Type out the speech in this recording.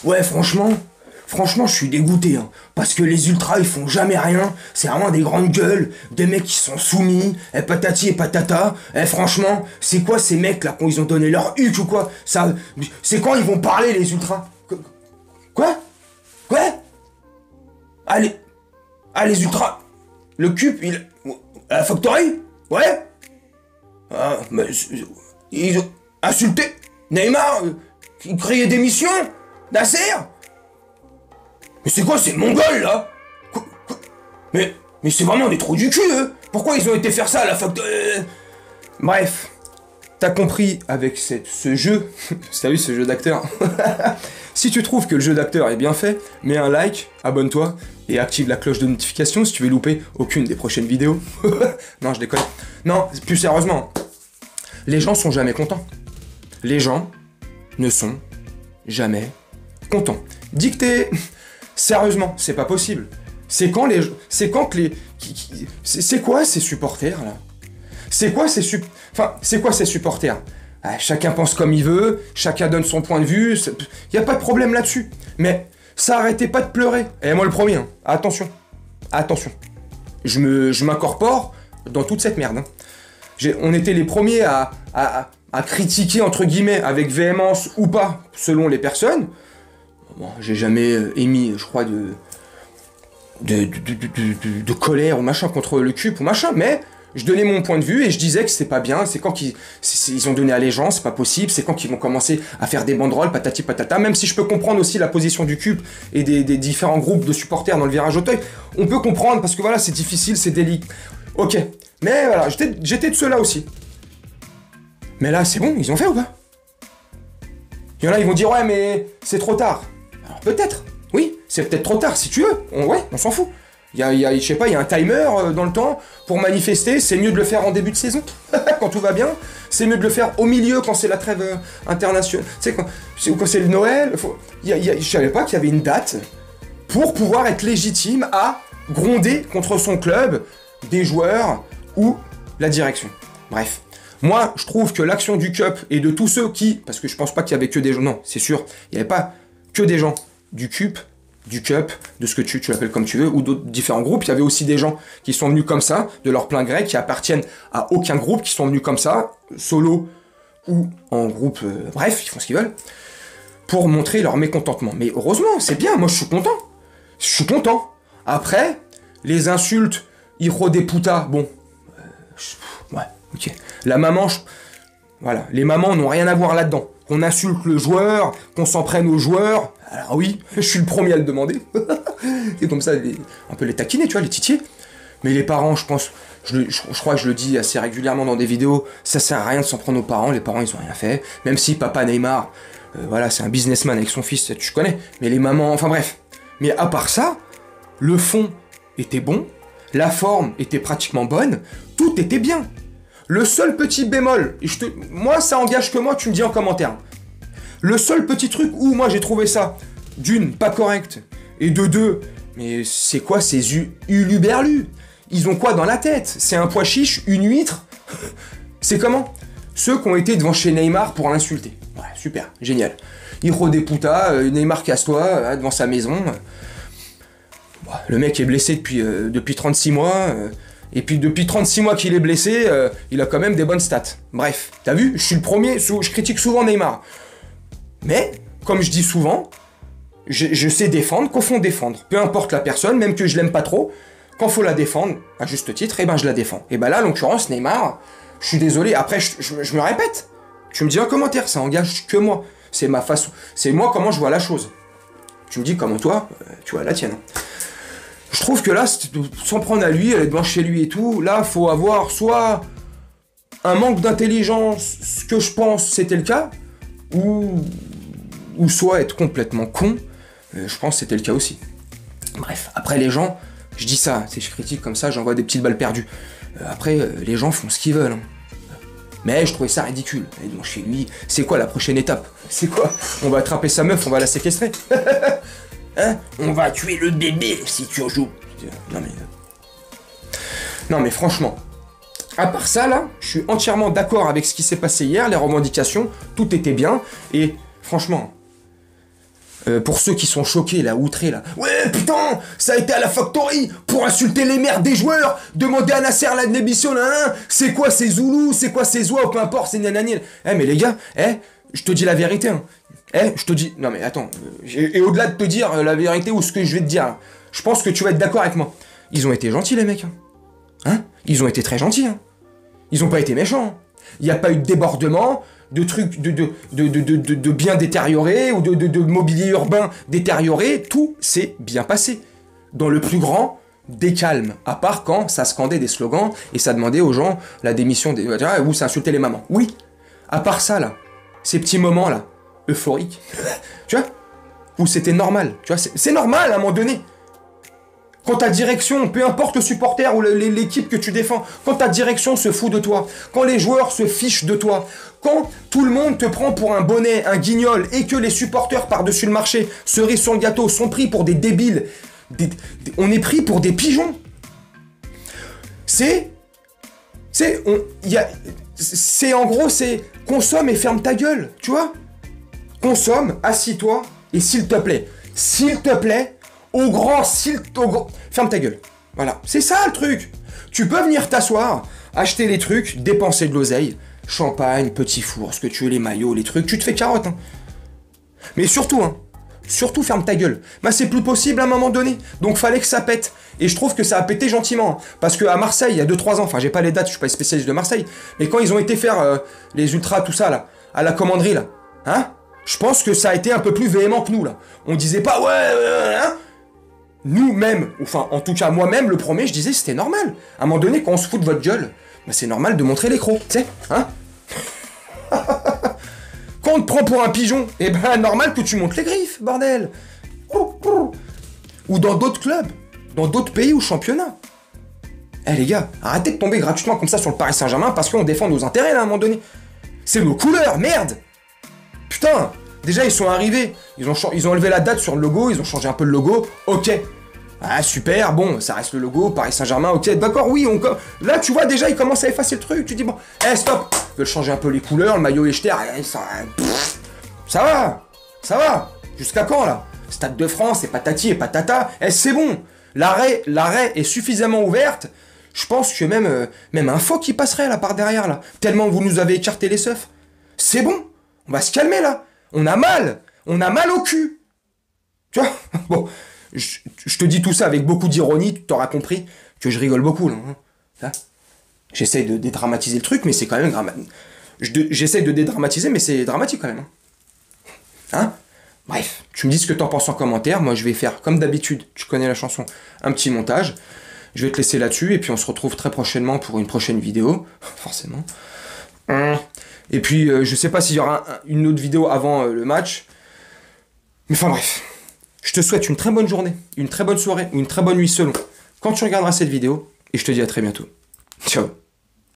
Ouais, franchement, je suis dégoûté, hein, parce que les ultras, ils font jamais rien, c'est vraiment des grandes gueules, des mecs qui sont soumis, et patati et patata, franchement, c'est quoi ces mecs là, quand ils ont donné leur huc ou quoi? Ça, c'est quand ils vont parler, les ultras? Quoi? Quoi? Allez, les ultras, le CUP, à la factory? Ouais? Ah, mais, ils ont insulté Neymar, qui criait démission? Nasser? Mais c'est quoi ces mongols là? Mais c'est vraiment des trous du cul, eux. Pourquoi ils ont été faire ça à la fac de... Bref, t'as compris avec ce jeu, t'as vu ce jeu d'acteur. Si tu trouves que le jeu d'acteur est bien fait, mets un like, abonne-toi et active la cloche de notification si tu veux louper aucune des prochaines vidéos. Non, je déconne. Non, plus sérieusement, les gens sont jamais contents. Les gens ne sont jamais contents. Dictée. Sérieusement, c'est pas possible. C'est quoi ces supporters là? C'est quoi ces supporters? Chacun pense comme il veut, chacun donne son point de vue, y a pas de problème là-dessus. Mais ça arrêtez pas de pleurer. Et moi le premier, hein. Attention. Je m'incorpore dans toute cette merde. Hein. On était les premiers à critiquer entre guillemets avec véhémence ou pas, selon les personnes. Bon, j'ai jamais émis, je crois, de colère ou machin contre le CUP ou machin, mais je donnais mon point de vue et je disais que c'était pas bien, c'est quand ils ont donné allégeance, c'est pas possible, c'est quand ils vont commencer à faire des banderoles, patati patata, même si je peux comprendre aussi la position du CUP et des différents groupes de supporters dans le virage Auteuil, on peut comprendre parce que voilà, c'est difficile, c'est délicat. Ok, mais voilà, j'étais de ceux-là aussi. Mais là, c'est bon, ils ont fait ou pas? Il y en a, ils vont dire, ouais, mais c'est trop tard. Alors peut-être, oui, c'est peut-être trop tard, si tu veux, on s'en fout. Je sais pas, il y a un timer dans le temps pour manifester, c'est mieux de le faire en début de saison, quand tout va bien, c'est mieux de le faire au milieu quand c'est la trêve internationale, tu sais, quand c'est le Noël, je savais pas qu'il y avait une date pour pouvoir être légitime à gronder contre son club, des joueurs ou la direction. Bref. Moi, je trouve que l'action du CUP et de tous ceux qui, parce que je pense pas qu'il y avait que des gens, non, c'est sûr, il y avait pas que des gens du CUP, de ce que tu l'appelles comme tu veux, ou d'autres différents groupes, il y avait aussi des gens qui sont venus comme ça, de leur plein gré, qui appartiennent à aucun groupe, qui sont venus comme ça, solo ou en groupe, bref, ils font ce qu'ils veulent, pour montrer leur mécontentement. Mais heureusement, c'est bien, moi je suis content. Je suis content. Après, les insultes, hijo de puta, bon, ouais, ok. La maman, voilà, les mamans n'ont rien à voir là-dedans. Qu'on insulte le joueur, qu'on s'en prenne aux joueurs, alors oui, je suis le premier à le demander. Et comme ça, un peu les taquiner, tu vois, les titier. Mais les parents, je pense, je crois que je le dis assez régulièrement dans des vidéos, ça sert à rien de s'en prendre aux parents, les parents ils ont rien fait. Même si papa Neymar, voilà, c'est un businessman avec son fils, tu connais. Mais les mamans, enfin bref. Mais à part ça, le fond était bon, la forme était pratiquement bonne, tout était bien. Le seul petit bémol, et moi ça engage que moi, tu me dis en commentaire. Le seul petit truc où moi j'ai trouvé ça, d'une, pas correct, et de deux, mais c'est quoi ces uluberlus? Ils ont quoi dans la tête? C'est un pois chiche, une huître? C'est comment? Ceux qui ont été devant chez Neymar pour l'insulter. Ouais, super, génial. Hijo de puta, Neymar casse-toi, devant sa maison. Le mec est blessé depuis 36 mois, et puis depuis 36 mois qu'il est blessé, il a quand même des bonnes stats. Bref, t'as vu, je suis le premier, je critique souvent Neymar. Mais, comme je dis souvent, je sais défendre quand faut défendre. Peu importe la personne, même que je l'aime pas trop, quand faut la défendre, à juste titre, et ben je la défends. Et ben là, en l'occurrence, Neymar, je suis désolé, après je me répète. Tu me dis en commentaire, ça engage que moi. C'est ma façon, c'est moi comment je vois la chose. Tu me dis comment toi, tu vois la tienne. Je trouve que là, sans prendre à lui, aller devant chez lui et tout, là, faut avoir soit un manque d'intelligence, ce que je pense c'était le cas, ou soit être complètement con, je pense que c'était le cas aussi. Bref, après les gens, je dis ça, je critique comme ça, j'envoie des petites balles perdues. Après, les gens font ce qu'ils veulent. Hein. Mais je trouvais ça ridicule. Et donc chez lui, c'est quoi la prochaine étape? C'est quoi? On va attraper sa meuf, on va la séquestrer. Hein? On va tuer le bébé si tu en joues. Non mais franchement, à part ça là, je suis entièrement d'accord avec ce qui s'est passé hier, les revendications, tout était bien, et franchement, Pour ceux qui sont choqués, là, outrés, là. Ouais, putain, ça a été à la factory pour insulter les mères des joueurs, demander à Nasser la démission, là, hein, c'est quoi ces Zoulous, c'est quoi ces Oies, peu importe, c'est nanani. Mais les gars, je te dis la vérité, hein. Je te dis, non mais attends, et au-delà de te dire la vérité ou ce que je vais te dire, je pense que tu vas être d'accord avec moi. Ils ont été gentils, les mecs, hein. Ils ont été très gentils, hein. Ils ont pas été méchants. Il n'y a pas eu de débordement, de trucs de biens détériorés ou de mobilier urbain détérioré. Tout s'est bien passé. Dans le plus grand des calmes. À part quand ça scandait des slogans et ça demandait aux gens la démission des... ou ça insultait les mamans. Oui. À part ça, là, ces petits moments-là, euphoriques, tu vois, où c'était normal. Tu vois, c'est normal à un moment donné. Quand ta direction, peu importe le supporter ou l'équipe que tu défends, quand ta direction se fout de toi, quand les joueurs se fichent de toi, quand tout le monde te prend pour un bonnet, un guignol, et que les supporters par-dessus le marché, cerise sur le gâteau, sont pris pour des débiles, on est pris pour des pigeons. C'est en gros, c'est consomme et ferme ta gueule, tu vois. Consomme, assis-toi, et s'il te plaît, ferme ta gueule. Voilà, c'est ça le truc. Tu peux venir t'asseoir, acheter les trucs, dépenser de l'oseille, champagne, petit four, ce que tu veux, les maillots, les trucs, tu te fais carotte. Hein. Mais surtout ferme ta gueule. Bah c'est plus possible à un moment donné. Donc fallait que ça pète. Et je trouve que ça a pété gentiment. Parce qu'à Marseille, il y a 2-3 ans, enfin j'ai pas les dates, je suis pas spécialiste de Marseille, mais quand ils ont été faire les ultras, tout ça là, à la commanderie là, hein, je pense que ça a été un peu plus véhément que nous là. On disait pas hein. Nous-mêmes, enfin en tout cas moi-même, le premier, je disais c'était normal. À un moment donné, quand on se fout de votre gueule, bah, c'est normal de montrer les crocs, tu sais, hein. Quand on te prend pour un pigeon, eh ben normal que tu montes les griffes, bordel. Ou dans d'autres clubs, dans d'autres pays ou championnats. Les gars, arrêtez de tomber gratuitement comme ça sur le Paris Saint-Germain parce qu'on défend nos intérêts là à un moment donné. C'est nos couleurs, merde. Putain, déjà ils sont arrivés, ils ont enlevé la date sur le logo, ils ont changé un peu le logo, ok. Ah super, bon, ça reste le logo, Paris Saint-Germain, ok, d'accord, oui, là tu vois déjà ils commencent à effacer le truc, tu dis bon, stop, ils veulent changer un peu les couleurs, le maillot, les jeters, ça va, jusqu'à quand là? Stade de France, et patati et patata, c'est bon, l'arrêt est suffisamment ouverte, je pense que même un faux qui passerait là par derrière là, tellement vous nous avez écarté les seufs, c'est bon, on va se calmer là, on a mal au cul, tu vois, bon. Je te dis tout ça avec beaucoup d'ironie, tu t'auras compris que je rigole beaucoup là. Hein. J'essaye de dédramatiser le truc, mais c'est quand même j'essaye de dédramatiser, mais c'est dramatique quand même. Hein. Bref, tu me dis ce que t'en penses en commentaire. Moi, je vais faire comme d'habitude. Tu connais la chanson, un petit montage. Je vais te laisser là-dessus et puis on se retrouve très prochainement pour une prochaine vidéo, forcément. Et puis, je sais pas s'il y aura une autre vidéo avant le match, mais enfin bref. Je te souhaite une très bonne journée, une très bonne soirée ou une très bonne nuit selon quand tu regarderas cette vidéo et je te dis à très bientôt. Ciao.